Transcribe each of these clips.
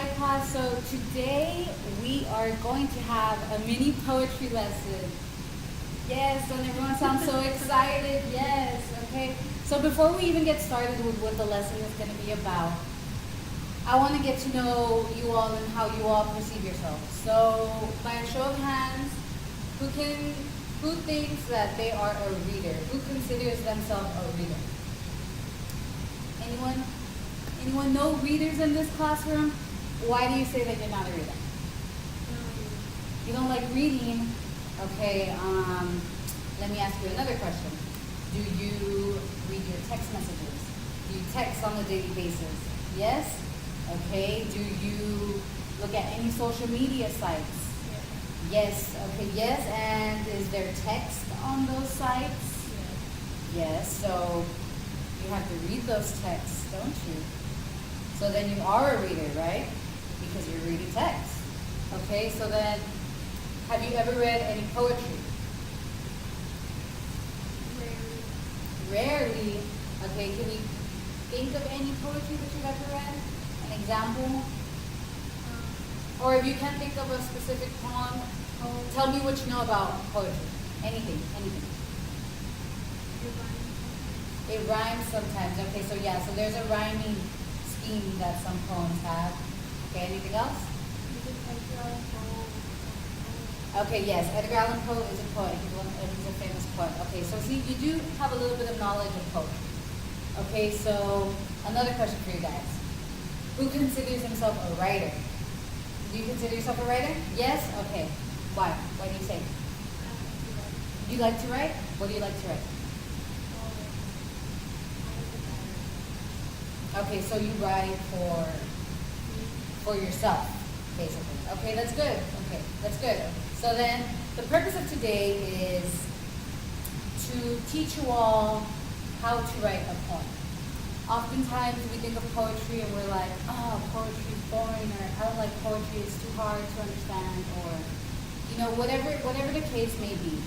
Hi class, so today we are going to have a mini poetry lesson. Yes, and everyone sounds so excited, yes, okay. So before we even get started with what the lesson is going to be about, I want to get to know you all and how you all perceive yourselves. So by a show of hands, who thinks that they are a reader? Who considers themselves a reader? Anyone? Anyone know readers in this classroom? Why do you say that you're not a reader? You don't like reading? Okay, let me ask you another question. Do you read your text messages? Do you text on a daily basis? Yes? Okay, do you look at any social media sites? Yes, okay, yes, and is there text on those sites? Yes, so you have to read those texts, don't you? So then you are a reader, right? Because you're reading text. Okay, so then, have you ever read any poetry? Rarely. Okay, can you think of any poetry that you've ever read? An example? Or if you can't think of a specific poem, tell me what you know about poetry. Anything. It rhymes sometimes. Okay, so yeah, so there's a rhyming scheme that some poems have. Okay, anything else? Okay, yes, Edgar Allan Poe is a poet. He's a famous poet. Okay, so see, you do have a little bit of knowledge of poetry. Okay, so another question for you guys. Who considers himself a writer? Do you consider yourself a writer? Yes? Okay. Why? Why do you say? You like to write? What do you like to write? Okay, so you write for yourself, basically. Okay, that's good. Okay, that's good. So then, the purpose of today is to teach you all how to write a poem. Oftentimes we think of poetry and we're like, oh, poetry is boring, or I don't like poetry, it's too hard to understand, or whatever the case may be.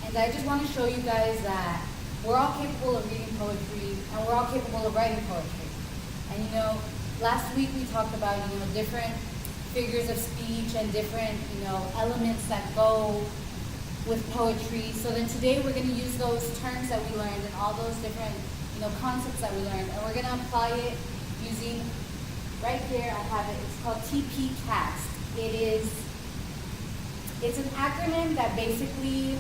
And I just want to show you guys that we're all capable of reading poetry and we're all capable of writing poetry. And last week we talked about different figures of speech and different elements that go with poetry. So then today we're going to use those terms that we learned and all those different concepts that we learned, and we're going to apply it using, right here I have it, it's called TPCASTT. It's an acronym that basically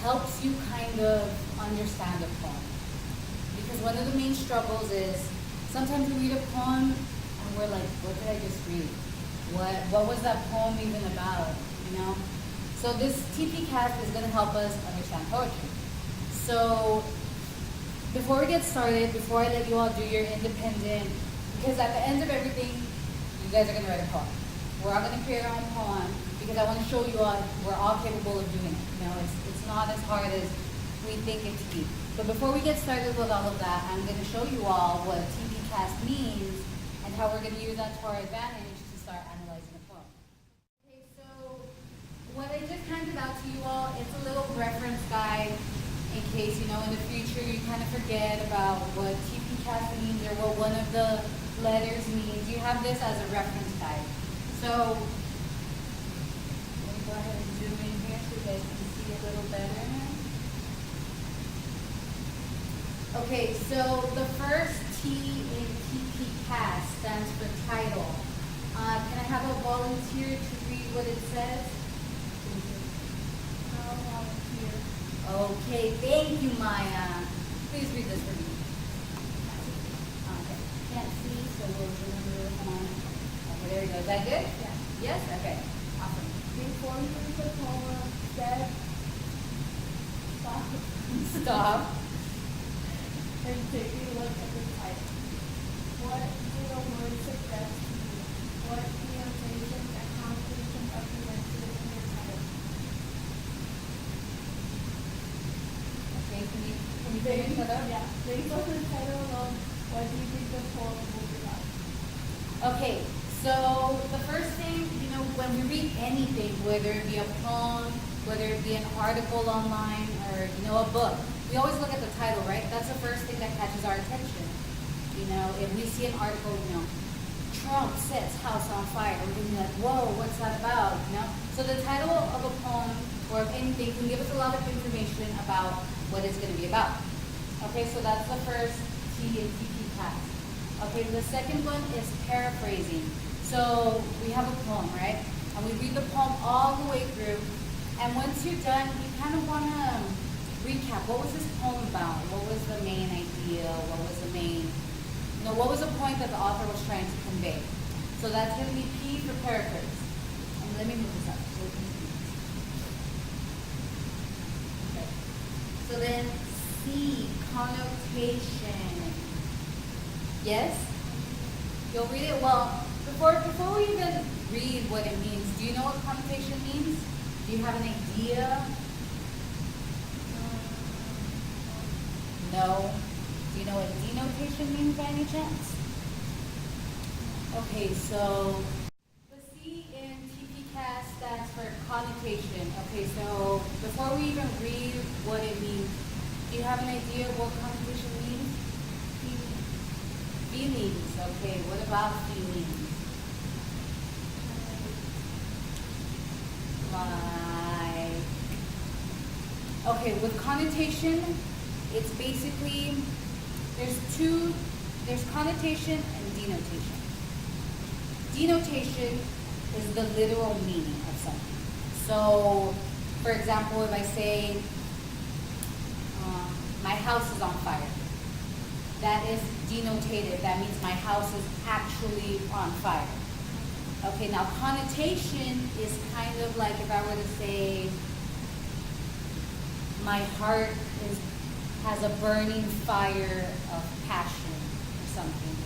helps you kind of understand a poem. Because one of the main struggles is sometimes we read a poem and we're like, what did I just read? What was that poem even about? So this TPCASTT is going to help us understand poetry. So before we get started, before I let you all do your independent, because at the end of everything, you guys are going to write a poem. We're all going to create our own poem because I want to show you all we're all capable of doing it. It's not as hard as we think it to be. But before we get started with all of that, I'm going to show you all what TPCASTT means and how we're going to use that to our advantage to start analyzing a poem. Okay, so what I just handed out to you all, it's a little reference guide in case, in the future you kind of forget about what TPCASTT means or what one of the letters means. You have this as a reference guide. So, let me go ahead and zoom in here so you guys can see a little better. Okay, so the first T in TPCASTT stands for title. Can I have a volunteer to read what it says? I'll volunteer. Okay, thank you, Maya. Please read this for me. Okay, can't see, so we'll remember this one. Okay, there we go. Is that good? Yeah. Yes? Okay, awesome. Before you read the poem, Stop. And take a look at the title. What do the words suggest to you? What denotations and connotations are presented in your title? Okay, can you finish that up? Yeah. Based on the title alone, what do you think the poem will be about? Okay, so the first thing, when we read anything, whether it be a poem, whether it be an article online, or, a book, we always look at the title, right? That's the first thing that catches our attention. If we see an article, Trump sets house on fire. We're gonna be like, whoa, what's that about? You know? So the title of a poem or of anything can give us a lot of information about what it's gonna be about. Okay, so that's the first T in TPCASTT. Okay, the second one is paraphrasing. So we have a poem, right? And we read the poem all the way through. And once you're done, you kind of want to recap. What was this poem about? What was the main idea? What was the main, what was the point that the author was trying to convey? So that's going to be P for paraphrase. And let me move this up. So we can see. Okay. So then C, connotation. Yes? You'll read it well. Before we even read what it means, do you know what connotation means? Do you have an idea? No. Do you know what denotation means by any chance? Okay, so the C in TPCASTT stands for connotation. Okay, so before we even read what it means, do you have an idea of what connotation means? Feelings. Okay, what about feelings? Like, okay, with connotation, it's basically, there's connotation and denotation. Denotation is the literal meaning of something. So, for example, if I say, my house is on fire, that is denotated. That means my house is actually on fire. Okay, now connotation is kind of like if I were to say, my heart has a burning fire of passion or something.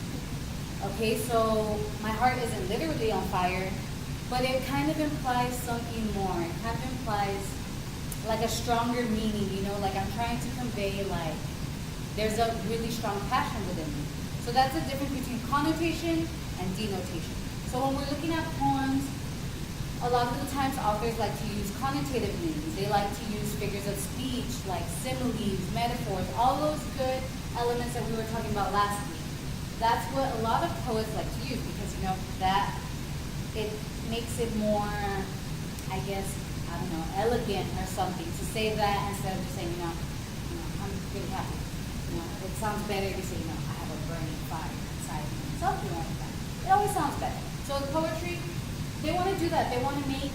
Okay, so my heart isn't literally on fire, but it kind of implies something more. It kind of implies like a stronger meaning, like I'm trying to convey like there's a really strong passion within me. So that's the difference between connotation and denotation. So when we're looking at poems, a lot of the times authors like to use connotative meanings. They like to use figures of speech like similes, metaphors, all those good elements that we were talking about last week. That's what a lot of poets like to use because, that it makes it more, I guess, elegant or something to say that instead of just saying, I'm really happy. It sounds better to say, I have a burning fire inside me. Something like that. It always sounds better. So with poetry, they want to do that. They want to make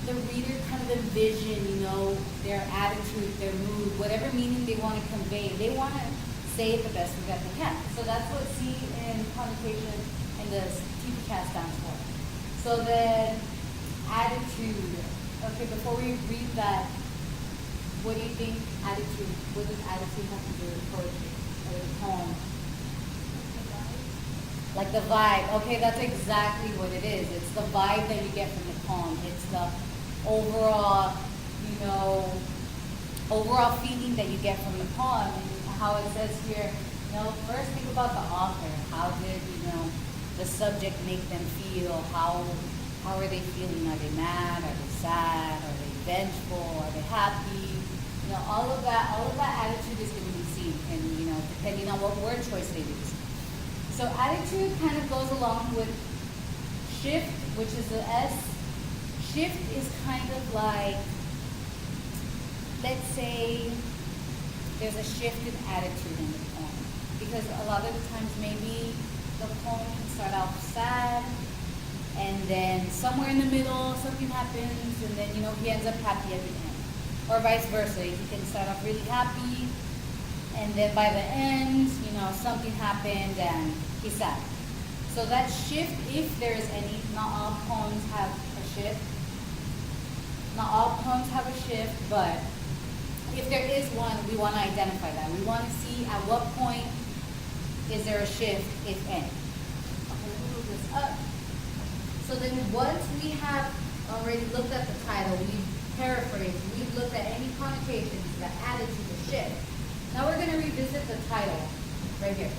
the reader kind of envision, their attitude, their mood, whatever meaning they want to convey. They want to say it the best way that they can. So that's what C in connotation and the TPCASTT stands for. So then, attitude. Okay, before we read that, what do you think attitude, what does attitude have to do with poetry or with a poem? Like the vibe. Okay, that's exactly what it is. It's the vibe that you get from the poem. It's the overall, overall feeling that you get from the poem. And how it says here, first think about the author. How did, the subject make them feel? How are they feeling? Are they mad? Are they sad? Are they vengeful? Are they happy? All of that attitude is going to be seen, and depending on what word choice they use. So attitude kind of goes along with shift, which is the S. Shift is kind of like, let's say there's a shift in attitude in the poem. Because a lot of the times maybe the poem can start off sad, and then somewhere in the middle something happens, and then he ends up happy at the end. Or vice versa. He can start off really happy, and then by the end, something happened and he's sad. So that shift, if there is any, not all poems have a shift. Not all poems have a shift, but if there is one, we want to identify that. We want to see at what point is there a shift, if any. Okay, let me move this up. So then once we have already looked at the title, we've paraphrased, we've looked at any connotations, the attitude, the shift. Now we're going to revisit the title right here.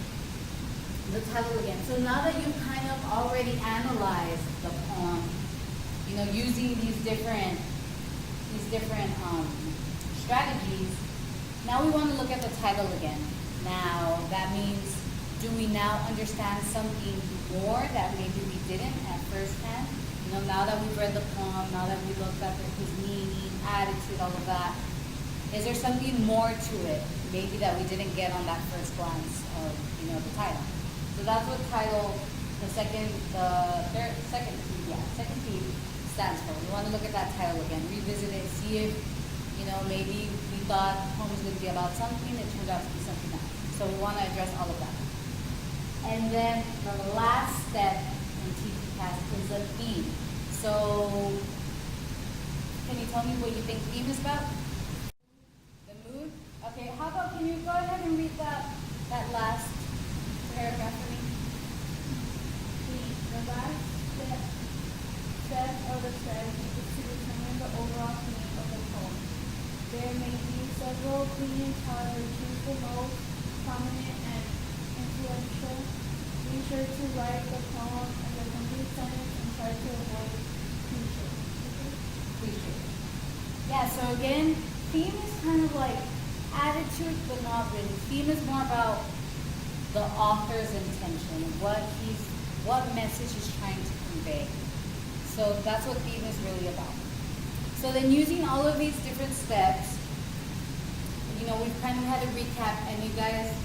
The title again. So now that you've kind of already analyzed the poem, using these different strategies, now we want to look at the title again. Now that means Do we now understand something more that maybe we didn't at first hand? You know, now that we've read the poem, now that we looked at his meaning, attitude, all of that, is there something more to it, maybe that we didn't get on that first glance of, you know, the title? So that's what title, second theme stands for. We want to look at that title again, revisit it, see if, you know, maybe we thought the poem was going to be about something, it turned out to be something else. So we want to address all of that. And then the last step in TPCASTT is a theme. So, can you tell me what you think theme is about? The mood? Okay, how about, can you go ahead and read that last paragraph for me? The last step of the strategy is to determine the overall theme of the poem. There may be several opinions, however, choose the most prominent and influential. Be sure to write the poem as a complete sentence and try to avoid cliches. Appreciate it. Yeah, so again, theme is kind of like attitude, but not really. Theme is more about the author's intention, what message he's trying to convey. So that's what theme is really about. So then using all of these different steps, you know, we've kind of had a recap, and you guys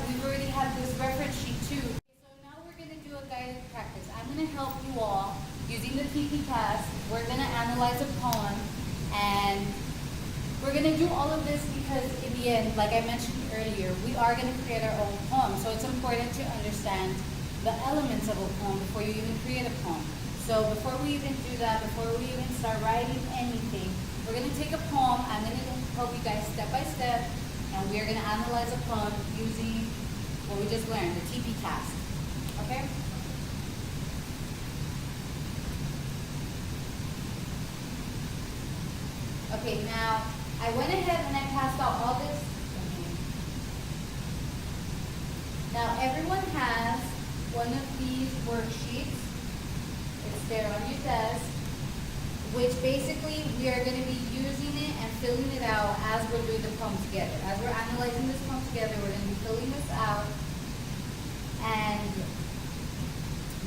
we've already had this reference sheet too. So now we're going to do a guided practice. I'm going to help you all using the TPCASTT. We're going to analyze a poem, and we're going to do all of this because in the end, like I mentioned earlier, we are going to create our own poem. So it's important to understand the elements of a poem before you even create a poem. So before we even do that, before we even start writing anything, we're going to take a poem. I'm going to help you guys step by step, and we are going to analyze a poem using what we just learned, the TPCASTT. Okay? Okay, now I went ahead and I passed out all this. Now everyone has one of these worksheets. It's there on your desk, which basically we are going to be using it and filling it out as we're doing the poem together. As we're analyzing this poem together, we're going to be filling this out. And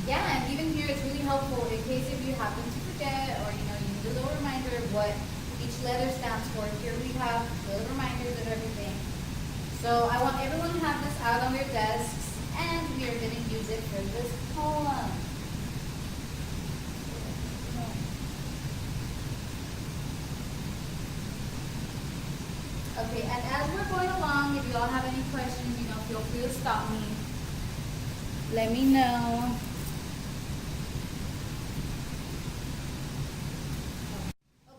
yeah, and even here it's really helpful in case if you happen to forget, or you know, you need a little reminder of what each letter stands for. Here we have little reminders of everything. So I want everyone to have this out on their desks, and we are going to use it for this poem. Okay, and as we're going along, if you all have any questions, you know, feel free to stop me. Let me know.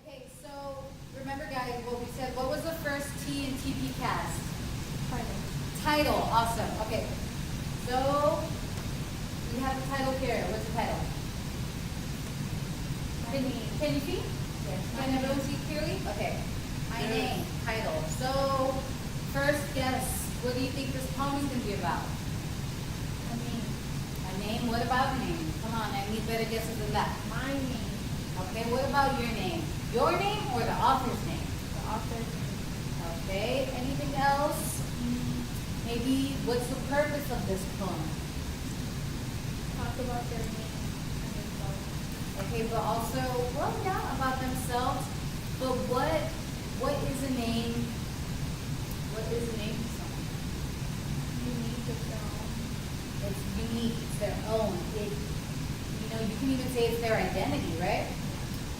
Okay, so remember guys, what we said, what was the first T in TPCASTT? Title. Title, awesome. Okay, so we have the title here. What's the title? Can you see? Yes. Can everyone see clearly? Okay. My name, title. So, first guess, what do you think this poem is going to be about? A name. A name? What about name? Come on, I need better guesses than that. My name. Okay, what about your name? Your name or the author's name? The author's name. Okay, anything else? Maybe, what's the purpose of this poem? Talk about their name and themselves. Okay, but also, well, yeah, about themselves. But what is a name? What is a name to someone? Unique to their own. It's unique, it's their own. You know, you can even say it's their identity, right?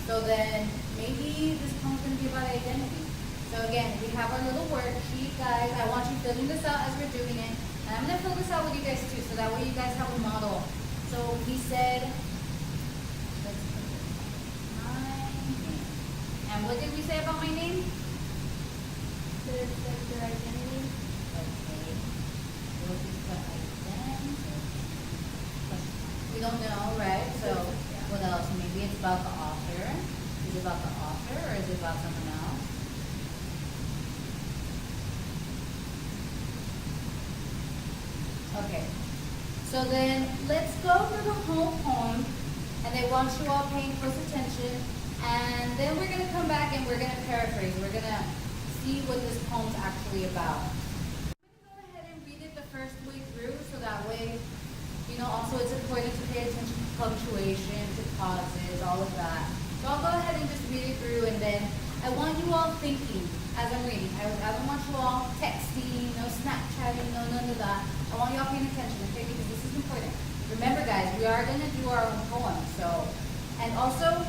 So then maybe this poem's going to be about identity. So again, we have our little worksheet, guys. I want you filling this out as we're doing it. And I'm going to fill this out with you guys too, so that way you guys have a model. So we said, let's put this, my name. And what did we say about my name? Their identity. Okay. We'll just put identity. We don't know, right? So what else? Maybe it's about the author. Is it about the author or is it about someone else? Okay. So then let's go through the whole poem, and I want you all paying close attention, and then we're going to come back and we're going to paraphrase. We're going to see what this poem's actually about. punctuation to pauses, all of that. So I'll go ahead and just read it through, and then I want you all thinking as I'm reading. I don't want you all texting, no Snapchatting, no none of that. I want you all paying attention, okay? Because this is important. Remember, guys, we are going to do our own poem. So, and also,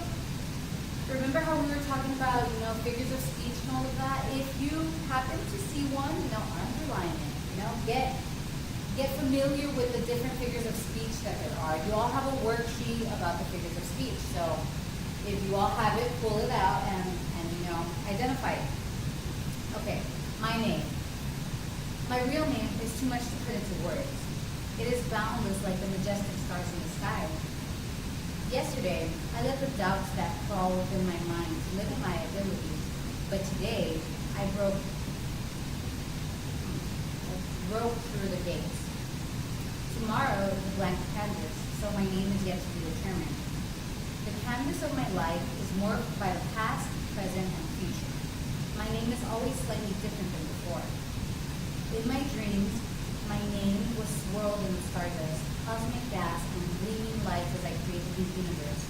remember how we were talking about, figures of speech and all of that? If you happen to see one, underline it. Get familiar with the different figures of speech that there are. You all have a worksheet about the figures of speech. So, if you all have it, pull it out and identify it. Okay, my name. My real name is too much to put into words. It is boundless like the majestic stars in the sky. Yesterday, I let the doubts that crawl within my mind limit my abilities, but today I broke through the gates. Tomorrow is a blank canvas, so my name is yet to be determined. The canvas of my life is marked by the past, present, and future. My name is always slightly different than before. In my dreams, my name was swirled in the stardust, cosmic gas, and gleaming lights as I created the universe.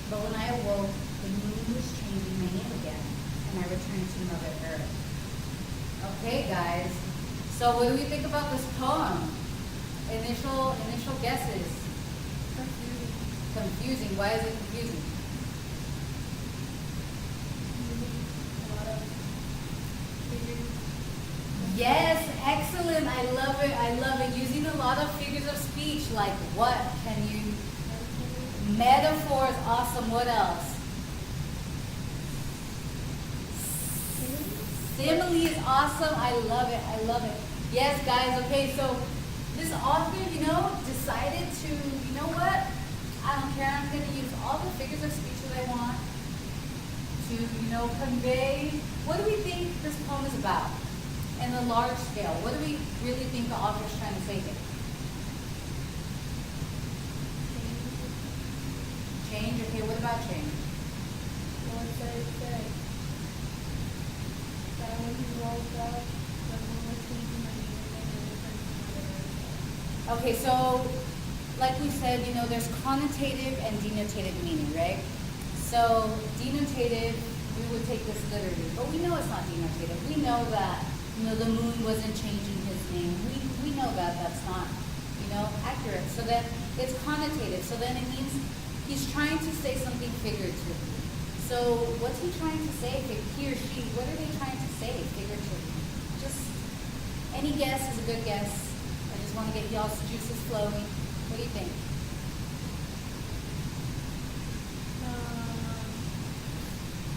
But when I awoke, the moon was changing my name again, and I returned to Mother Earth. Okay, guys. So what do we think about this poem? Initial guesses. Confusing. Why is it confusing? Yes, excellent. I love it. I love it. Using a lot of figures of speech. Like what? Can you? Metaphors. Awesome. What else? Simile is awesome. I love it. I love it. Yes, guys. Okay, so this author, decided to, what? I don't care. I'm going to use all the figures of speech that I want to, convey. What do we think this poem is about? In a large scale, what do we really think the author is trying to say here? Change. Okay, what about change? Well, it said that when he woke up, the moon was changing my name and it returned to Mother Earth. Okay, so like we said, there's connotative and denotative meaning, right? So denotative, we would take this literally, but we know it's not denotative. We know that the moon wasn't changing his name. We know that that's not, accurate. So then it's connotative. So then it means he's trying to say something figuratively. So what's he trying to say? He or she, what are they trying to say figuratively? Just any guess is a good guess. I just want to get y'all's juices flowing. What do you think?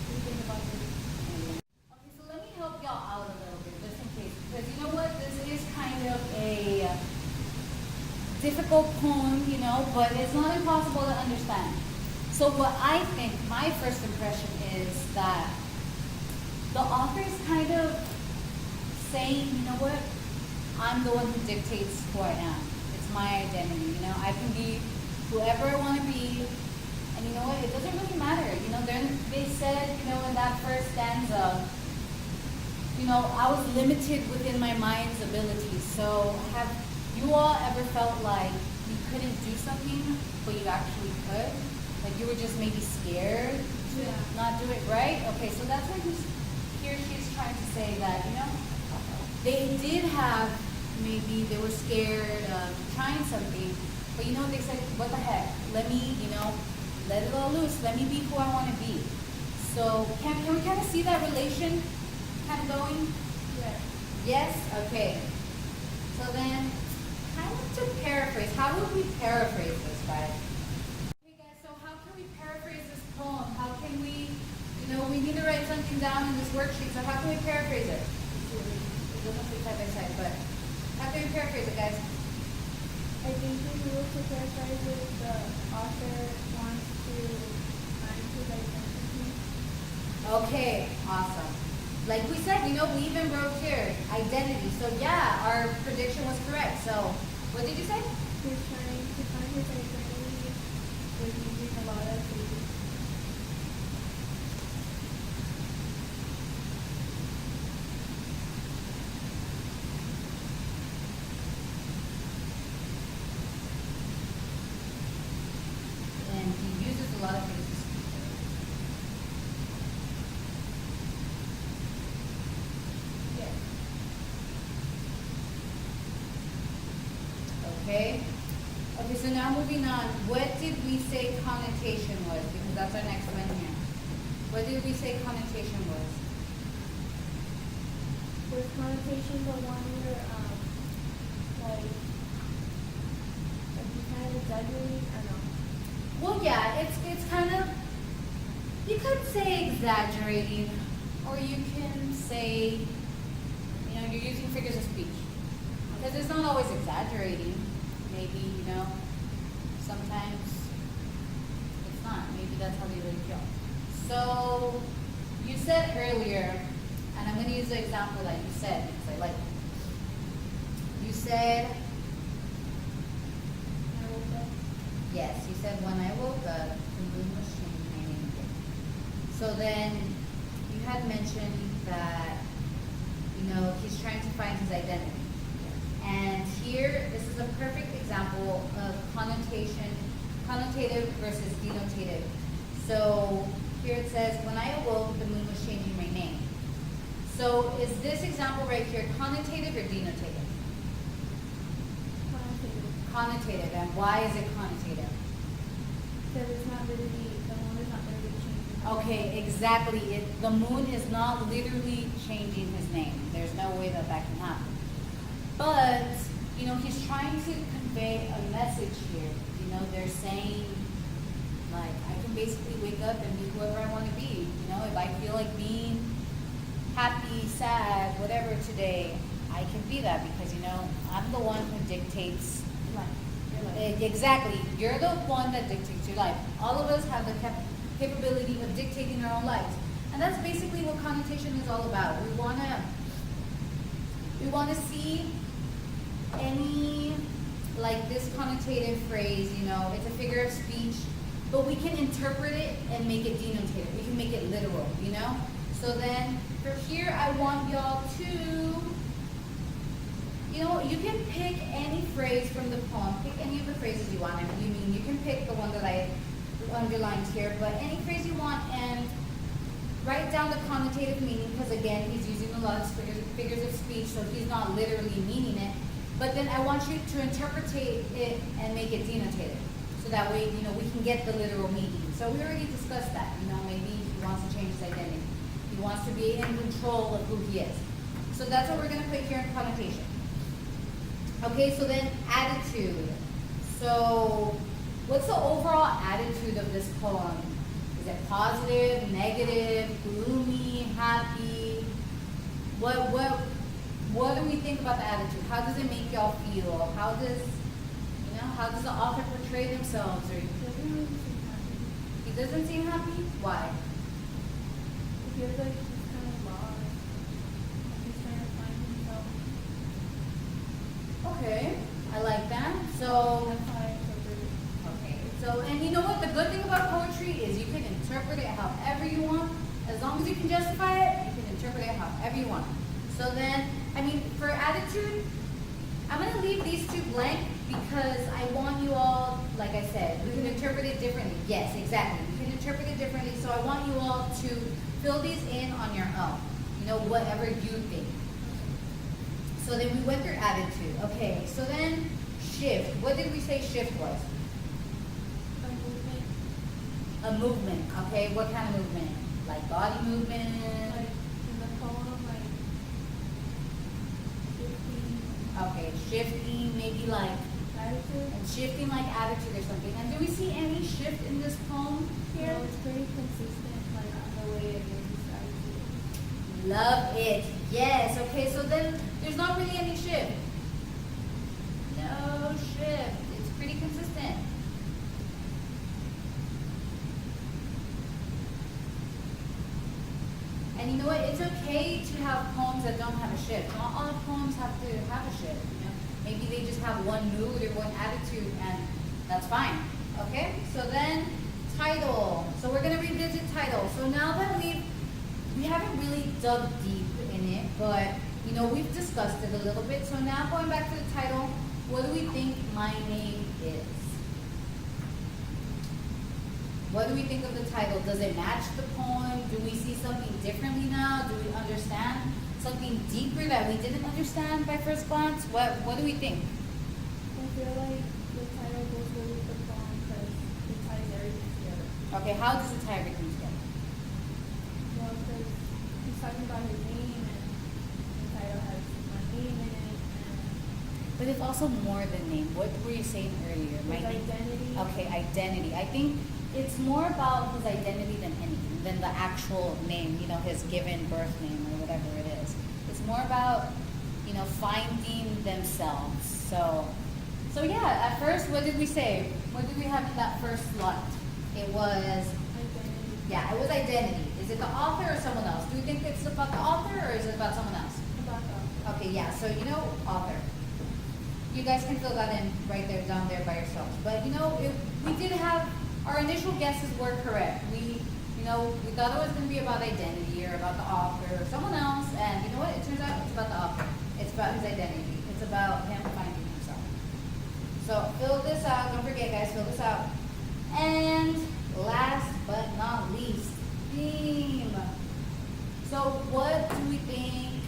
What do you think about this? Okay, so let me help y'all out a little bit, just in case. Because you know what? This is kind of a difficult poem, but it's not impossible to understand. So what I think, my first impression is that the author is kind of saying, you know what? I'm the one who dictates who I am. It's my identity, I can be whoever I want to be. And you know what? It doesn't really matter. They said, in that first stanza, I was limited within my mind's abilities. So have you all ever felt like you couldn't do something, but you actually could? Like you were just maybe scared to not do it right? Okay, so that's what he or she's trying to say that, they did have, maybe they were scared of trying something, but they said, what the heck? Let me, let it all loose. Let me be who I want to be. So can we kind of see that relation kind of going? Yes. Yes? Okay. So then, kind of to paraphrase, how would we paraphrase this, guys? Okay, guys, so how can we paraphrase this poem? How can we, we need to write something down in this worksheet, so how can we paraphrase it? It doesn't say side by side, but how can we paraphrase it, guys? I think if we were to paraphrase it, the author wants to find his identity. Okay, awesome. Like we said, we even wrote here, identity. So yeah, our prediction was correct. So what did you say? He's trying to find his identity with using a lot of figures. Okay? Okay, so now moving on. What did we say connotation was? Because that's our next one here. What did we say connotation was? Was connotation the one where, you kind of exaggerate or no? Well, yeah, it's kind of, you could say exaggerating, or you can say, you're using figures of speech. Because it's not always exaggerating. Maybe, sometimes it's not. Maybe that's how they really feel. So, you said earlier, and I'm going to use the example that you said because I like it. You said, I woke up. yes, you said when I woke up, the moon was changing my name. So then, you had mentioned that, he's trying to find his identity. And here, this is a perfect example of connotative versus denotative. So here it says, when I awoke, the moon was changing my name. So is this example right here connotative or denotative? Connotative. Connotative. And why is it connotative? Because it's not literally, the moon is not literally changing. Okay, exactly. The moon is not literally changing his name. There's no way that can happen. But, he's trying to convey a message here. They're saying, like, I can basically wake up and be whoever I want to be. If I feel like being happy, sad, whatever today, I can be that because, I'm the one who dictates Life. Your life. Exactly. You're the one that dictates your life. All of us have the capability of dictating our own lives. And that's basically what connotation is all about. We want to see any, like this connotative phrase, it's a figure of speech, but we can interpret it and make it denotative. We can make it literal, So then, for here, I want y'all to, you can pick any phrase from the poem. Pick any of the phrases you want. You can pick the one that I underlined here, but any phrase you want and write down the connotative meaning, because again, he's using a lot of figures of speech, so he's not literally meaning it. But then I want you to interpret it and make it denotative. So that way, we can get the literal meaning. So we already discussed that. Maybe he wants to change his identity. He wants to be in control of who he is. So that's what we're going to put here in connotation. Okay, so then attitude. So what's the overall attitude of this poem? Is it positive, negative, gloomy, happy? What do we think about the attitude? How does it make y'all feel? How does the author portray themselves? Or he doesn't seem happy? Why? It feels like he's kind of lost. He's trying to find himself. Okay, I like that. So That's how I interpret it. okay. So, and you know what? The good thing about poetry is you can interpret it however you want. As long as you can justify it, you can interpret it however you want. So then, for attitude, I'm going to leave these two blank because I want you all, like I said, we can interpret it differently. Yes, exactly. We can interpret it differently. So I want you all to fill these in on your own. Whatever you think. So then we went through attitude. Okay, so then shift. What did we say shift was? A movement. A movement. Okay, what kind of movement? Like body movement? Like in the poem, shifting. Okay, shifting, maybe like, Attitude. and shifting like attitude or something. And do we see any shift in this poem here? No, it's pretty consistent, on the way it is attitude. Love it. Yes. Okay, so then there's not really any shift. No shift. It's pretty consistent. And you know what? It's okay to have poems that don't have a shift. Not all poems have to have a shift. Maybe they just have one mood or one attitude, and that's fine. Okay? So then, title. So we're gonna revisit title. So now that we haven't really dug deep in it, but we've discussed it a little bit. So now going back to the title, what do we think my name is? What do we think of the title? Does it match the poem? Do we see something differently now? Do we understand something deeper that we didn't understand by first glance? What do we think? It feel like the title goes well with the poem because it ties everything together. Okay, how does it tie everything together? Well, because he's talking about his name and the title has my name in it and But it's also more than name. What were you saying earlier? his identity. Okay, identity. I think it's more about his identity than anything, than the actual name, you know, his given birth name or whatever it is. It's more about, you know, finding themselves. So yeah, at first, what did we say? What did we have in that first slot? It was, Identity. yeah, it was identity. Is it the author or someone else? Do we think it's about the author or is it about someone else? About that. Okay, yeah, so you know, author. You guys can fill that in right there, down there by yourselves. But you know, we did have, our initial guesses were correct. We thought it was going to be about identity or about the author or someone else. And you know what? It turns out it's about the author. It's about his identity. It's about him finding himself. So fill this out. Don't forget, guys, fill this out. And last but not least, theme. So what do we think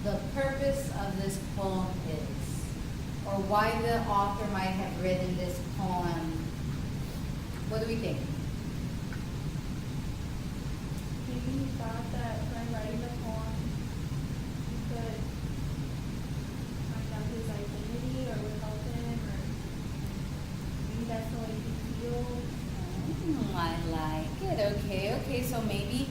the purpose of this poem is? Or why the author might have written this poem? What do we think? Maybe he thought that by writing the poem, he could find out his identity or would help him, or maybe that's the way he feels. I like it. Okay. So maybe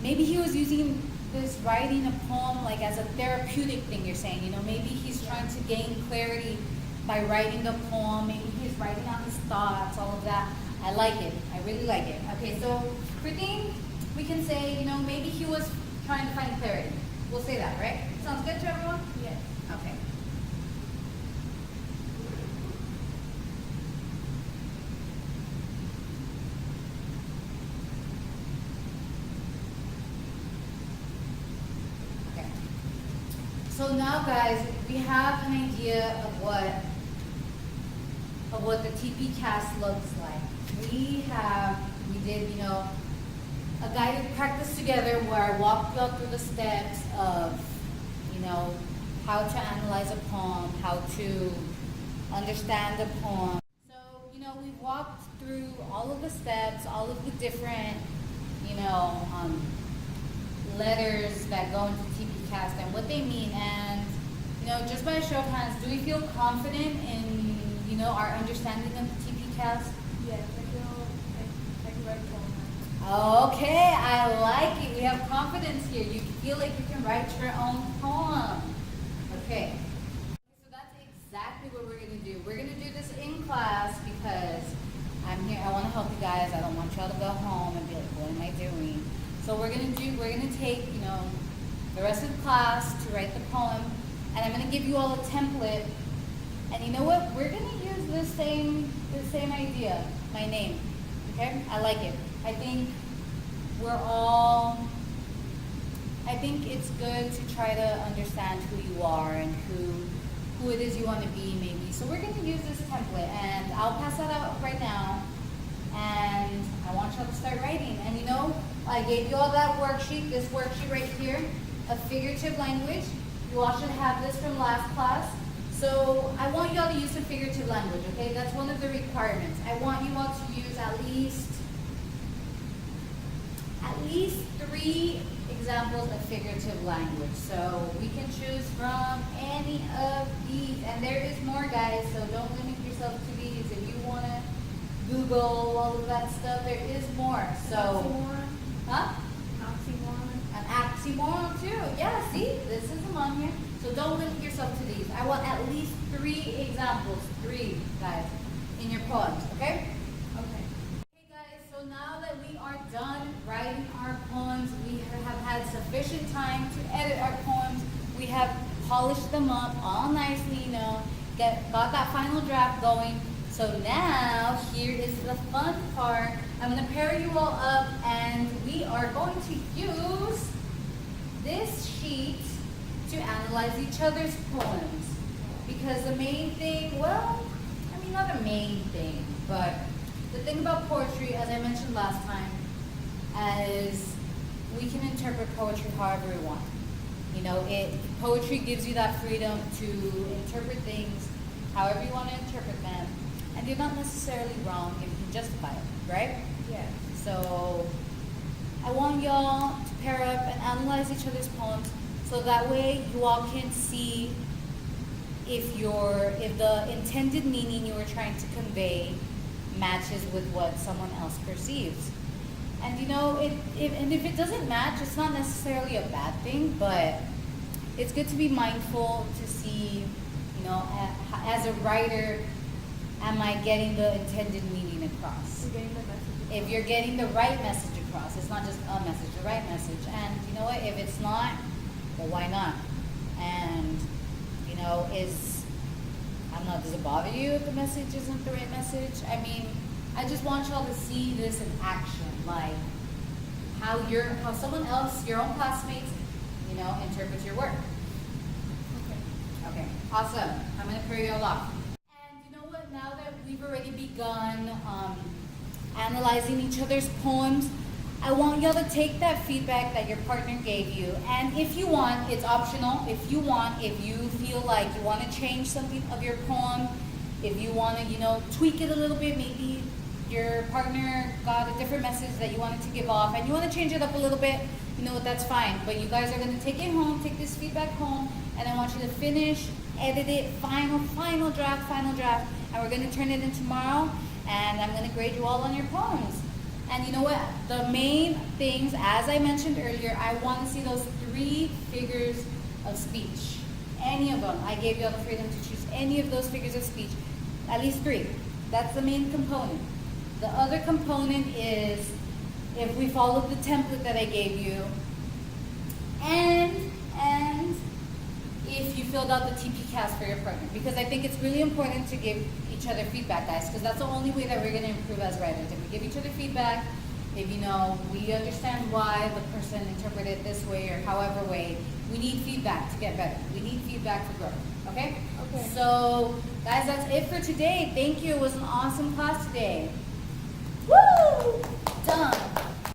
he was using this writing a poem like as a therapeutic thing. You're saying, you know, maybe he's trying to gain clarity by writing the poem. Maybe he's writing out his thoughts, all of that. I like it. I really like it. Okay, so for theme, we can say, you know, maybe he was trying to find clarity. We'll say that, right? Sounds good to everyone? Yes. Okay. Okay. So now, guys, we have an idea of what the TPCASTT looks like. We did, you know, a guided practice together where I walked you all through the steps of, you know, how to analyze a poem, how to understand a poem. So, you know, we walked through all of the steps, all of the different, you know, letters that go into TPCASTT and what they mean. And, you know, just by a show of hands, do we feel confident in, you know, our understanding of the TPCASTT? Yes, I feel I can write a poem. Okay, I like it. We have confidence here. You feel like you can write your own poem. Okay. So that's exactly what we're going to do. We're going to do this in class because I'm here. I want to help you guys. I don't want y'all to go home and be like, what am I doing? So we're going to take, you know, the rest of the class to write the poem. And I'm going to give you all a template. And you know what? We're going to use the same idea, my name. Okay? I like it. I think it's good to try to understand who you are and who it is you want to be, maybe. So we're going to use this template, and I'll pass that out right now. And I want y'all to start writing. And you know, I gave you all that worksheet, this worksheet right here, of figurative language. You all should have this from last class. So I want y'all to use some figurative language, okay? That's one of the requirements. I want you all to use at least 3 examples of figurative language. So we can choose from any of these. And there is more, guys, so don't limit yourself to these. If you want to Google all of that stuff, there is more. So, Oxymoron. huh? Oxymoron. An oxymoron too. Yeah, see? This is them on here. So don't limit yourself to these. I want at least 3 examples. 3, guys, in your poems, okay? Okay. Okay, guys, so now that we are done writing our poems, we have had sufficient time to edit our poems. We have polished them up all nicely, you know, got that final draft going. So now, here is the fun part. I'm going to pair you all up, and we are going to use this sheet to analyze each other's poems. Because the main thing, well, I mean, not a main thing, but the thing about poetry, as I mentioned last time, is we can interpret poetry however we want. You know, poetry gives you that freedom to interpret things however you want to interpret them, and they're not necessarily wrong if you can justify it, right? Yes. So I want y'all to pair up and analyze each other's poems so that way you all can see if the intended meaning you were trying to convey matches with what someone else perceives. And you know, if it doesn't match, it's not necessarily a bad thing, but it's good to be mindful to see, you know, as a writer, am I getting the intended meaning across? You're getting the message across. If you're getting the right message across, it's not just a message, the right message. And you know what, if it's not, well, why not? And, you know, I don't know, does it bother you if the message isn't the right message? I mean, I just want y'all to see this in action, like how someone else, your own classmates, you know, interprets your work. Okay, awesome. I'm gonna carry y'all off. And you know what, now that we've already begun analyzing each other's poems, I want y'all to take that feedback that your partner gave you, and if you want, it's optional. If you feel like you want to change something of your poem, if you want to, you know, tweak it a little bit, maybe your partner got a different message that you wanted to give off, and you want to change it up a little bit, you know what, that's fine. But you guys are going to take it home, take this feedback home, and I want you to finish, edit it, final draft, and we're going to turn it in tomorrow, and I'm going to grade you all on your poems. And you know what? The main things, as I mentioned earlier, I want to see those 3 figures of speech. Any of them. I gave you all the freedom to choose any of those figures of speech. At least 3. That's the main component. The other component is if we followed the template that I gave you, and if you filled out the TPCASTT for your partner. Because I think it's really important to give each other feedback, guys, because that's the only way that we're going to improve as writers. If we give each other feedback, if, you know, we understand why the person interpreted it this way or however way, we need feedback to get better. We need feedback to grow. Okay? Okay. So, guys, that's it for today. Thank you. It was an awesome class today. Woo! Done.